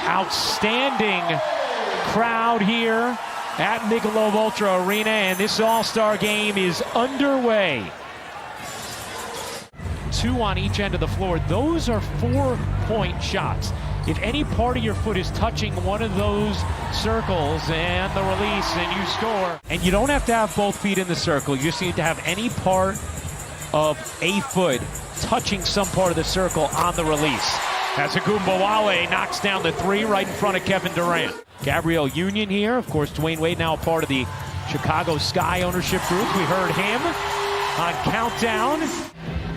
Outstanding crowd here at Michelob Ultra Arena, and this All-Star game is underway. 2 on each end of the floor. Those are 4-point shots. If any part of your foot is touching one of those circles and the release and you score. And you don't have to have both feet in the circle. You just need to have any part of a foot touching some part of the circle on the release. As Agumbawale knocks down the 3 right in front of Kevin Durant. Gabrielle Union here. Of course, Dwayne Wade now a part of the Chicago Sky ownership group. We heard him on Countdown.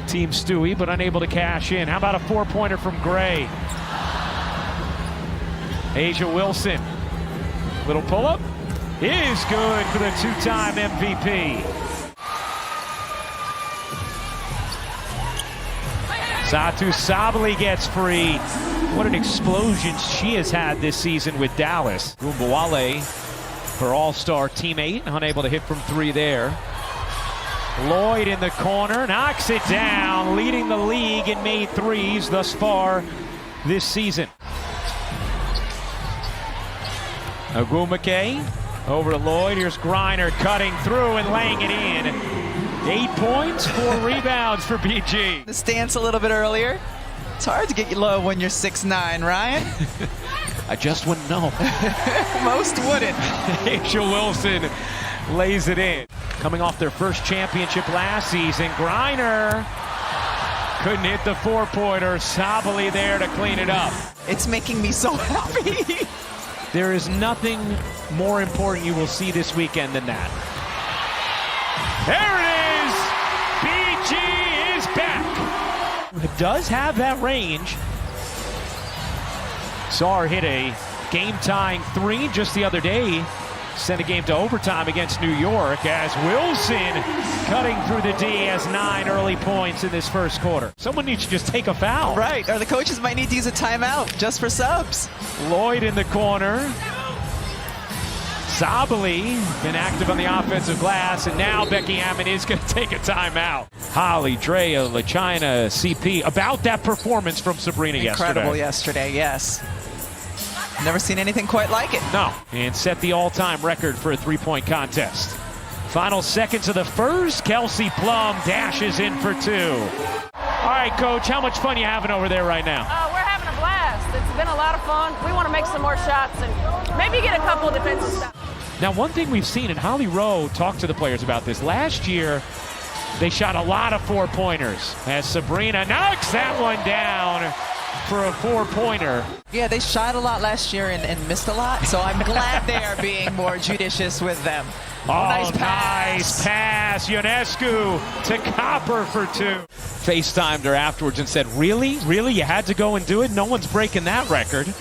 Team Stewie, but unable to cash in. How about a 4-pointer from Gray? Asia Wilson. Little pull-up. Is good for the 2-time MVP. Satu Sabali gets free. What an explosion she has had this season with Dallas. Gumbawale, her all-star teammate, unable to hit from 3 there. Lloyd in the corner, knocks it down, leading the league in made threes thus far this season. Ogumake over to Lloyd. Here's Griner cutting through and laying it in. 8 points, 4 rebounds for BG. The stance a little bit earlier. It's hard to get you low when you're 6'9", Ryan. I just wouldn't know. Most wouldn't. Asia Wilson lays it in. Coming off their first championship last season, Griner couldn't hit the 4-pointer. Sabali there to clean it up. It's making me so happy. There is nothing more important you will see this weekend than that. There it is! BG is back. It does have that range. Saw her hit a game-tying 3 just the other day. Sent a game to overtime against New York as Wilson cutting through the D has 9 early points in this first quarter. Someone needs to just take a foul. Right, or the coaches might need to use a timeout just for subs. Lloyd in the corner. Sabali been active on the offensive glass, and now Becky Hammond is going to take a timeout. Holly, Drea, LaChina, CP, about that performance from Sabrina Incredible yesterday, yes. Never seen anything quite like it. No, and set the all-time record for a 3-point contest. Final seconds of the first, Kelsey Plum dashes in for 2. All right, Coach, how much fun are you having over there right now? We're having a blast. It's been a lot of fun. We want to make some more shots and maybe get a couple of defensive stops. Now, one thing we've seen, and Holly Rowe talked to the players about this, last year they shot a lot of 4-pointers as Sabrina knocks that one down for a 4-pointer. Yeah, they shot a lot last year and missed a lot, so I'm glad they are being more judicious with them. Oh, nice pass. Ionescu to Copper for 2. FaceTimed her afterwards and said, really? Really? You had to go and do it? No one's breaking that record.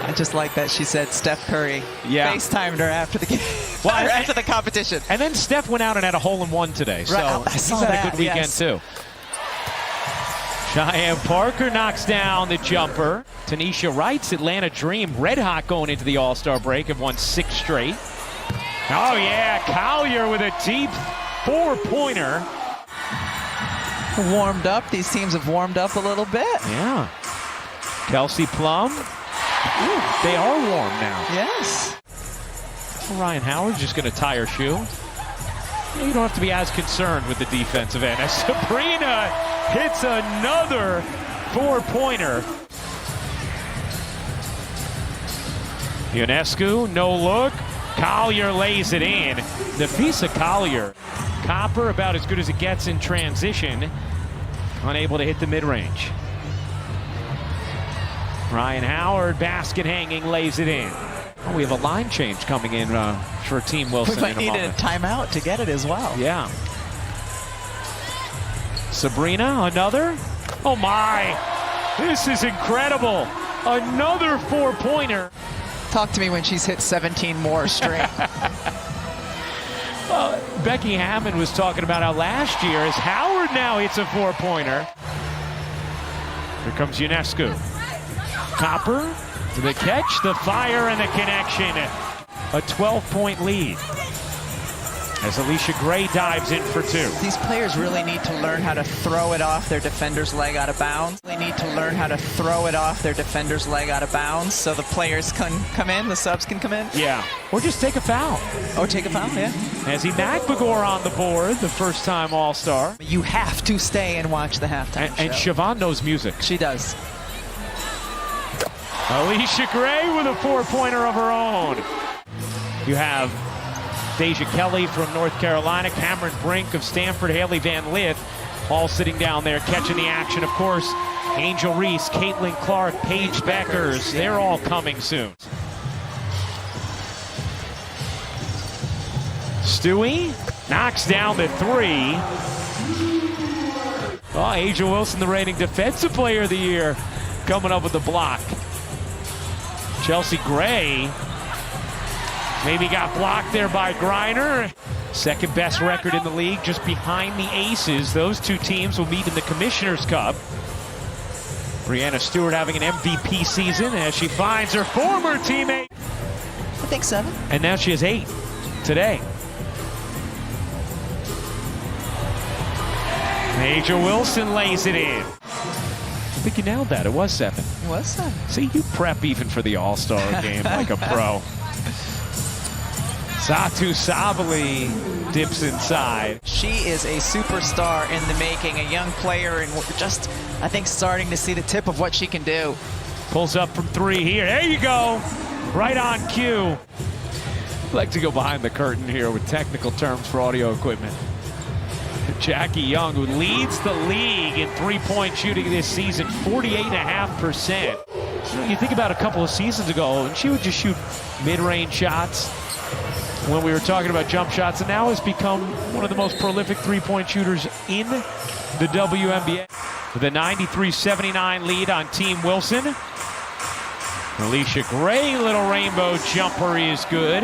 I just like that she said Steph Curry FaceTimed her after the game, well, after the competition. And then Steph went out and had a hole-in-one today, so right. he's had a good weekend too. Cheyenne Parker knocks down the jumper. Tanisha Wright's Atlanta Dream, red hot going into the All-Star break, have won 6 straight. Oh yeah, Collier with a deep 4-pointer. Warmed up. These teams have warmed up a little bit. Yeah. Kelsey Plum. Ooh, they are warm now. Yes. Ryan Howard's just going to tie her shoe. You don't have to be as concerned with the defensive end. As Sabrina hits another 4-pointer. Ionescu, no look. Collier lays it in. Nafisa Collier. Copper about as good as it gets in transition. Unable to hit the mid-range. Ryan Howard, basket hanging, lays it in. Oh, we have a line change coming in for Team Wilson. We might need a timeout to get it as well. Yeah. Sabrina, another. Oh my, this is incredible. Another 4-pointer. Talk to me when she's hit 17 more straight. Well, Becky Hammond was talking about how last year, as Howard now hits a 4-pointer. Here comes Ionescu. Copper, the catch, the fire, and the connection. A 12-point lead. as Alicia Gray dives in for two. These players really need to learn how to throw it off their defender's leg out of bounds. They need to learn how to throw it off their defender's leg out of bounds so the players can come in, the subs can come in. Yeah, or just take a foul. Or take a foul, yeah. Ezzie Magbagor on the board, the first-time All-Star. You have to stay and watch the halftime And show. Siobhan knows music. She does. Alicia Gray with a four-pointer of her own. You have Deja Kelly from North Carolina, Cameron Brink of Stanford, Haley Van Lith, all sitting down there catching the action. Of course, Angel Reese, Caitlin Clark, Paige Beckers, they're all coming soon. Stewie knocks down the three. Oh, Asia Wilson, the reigning Defensive Player of the Year, coming up with the block. Chelsea Gray maybe got blocked there by Griner. Second best record in the league, just behind the Aces. Those two teams will meet in the Commissioner's Cup. Brianna Stewart having an MVP season as she finds her former teammate. I think 7. And now she has 8 today. Asia Wilson lays it in. I think you nailed that. It was 7. It was 7. See, you prep even for the All-Star game like a pro. Satu Sabali dips inside. She is a superstar in the making, a young player, and we're just, I think, starting to see the tip of what she can do. Pulls up from 3 here. There you go. Right on cue. I'd like to go behind the curtain here with technical terms for audio equipment. Jackie Young, who leads the league in three-point shooting this season, 48.5%. You think about a couple of seasons ago, and she would just shoot mid-range shots when we were talking about jump shots, and now has become one of the most prolific three-point shooters in the WNBA. With a 93-79 lead on Team Wilson. Alicia Gray, little rainbow jumper is good.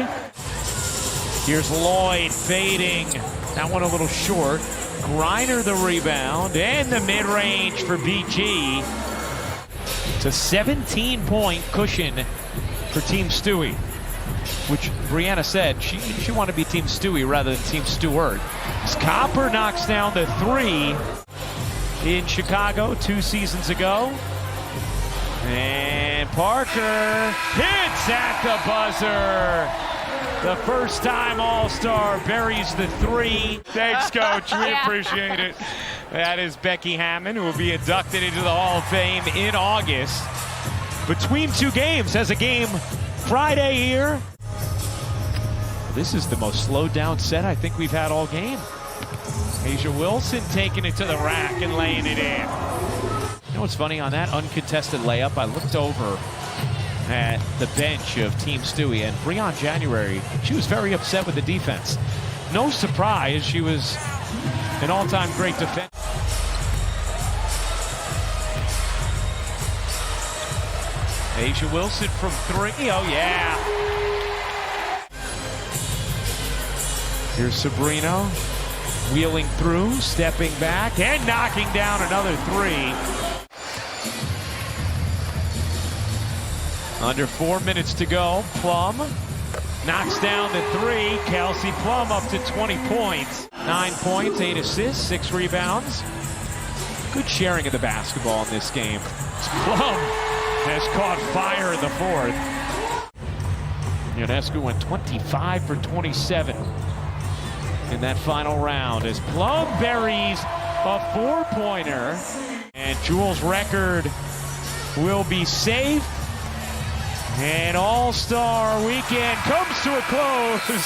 Here's Lloyd fading. That one a little short. Griner the rebound, and the mid-range for BG. It's a 17-point cushion for Team Stewie, which Brianna said she wanted to be Team Stewie rather than Team Stewart. Copper knocks down the 3 in Chicago 2 seasons ago. And Parker hits at the buzzer. The first-time All-Star buries the 3. Thanks, Coach. We appreciate it. That is Becky Hammond, who will be inducted into the Hall of Fame in August. Between 2 games, has a game Friday here. This is the most slowed-down set I think we've had all game. Asia Wilson taking it to the rack and laying it in. You know what's funny? On that uncontested layup, I looked over at the bench of Team Stewie, and Breon January, she was very upset with the defense. No surprise, she was an all-time great defense. Asia Wilson from 3, oh yeah. Here's Sabrino, wheeling through, stepping back, and knocking down another 3. Under 4 minutes to go, Plum knocks down the 3. Kelsey Plum up to 20 points. 9 points, 8 assists, 6 rebounds. Good sharing of the basketball in this game. Plum has caught fire in the 4th. Ionescu went 25 for 27 in that final round as Plum buries a 4-pointer. And Jewel's record will be safe. And All-Star Weekend comes to a close.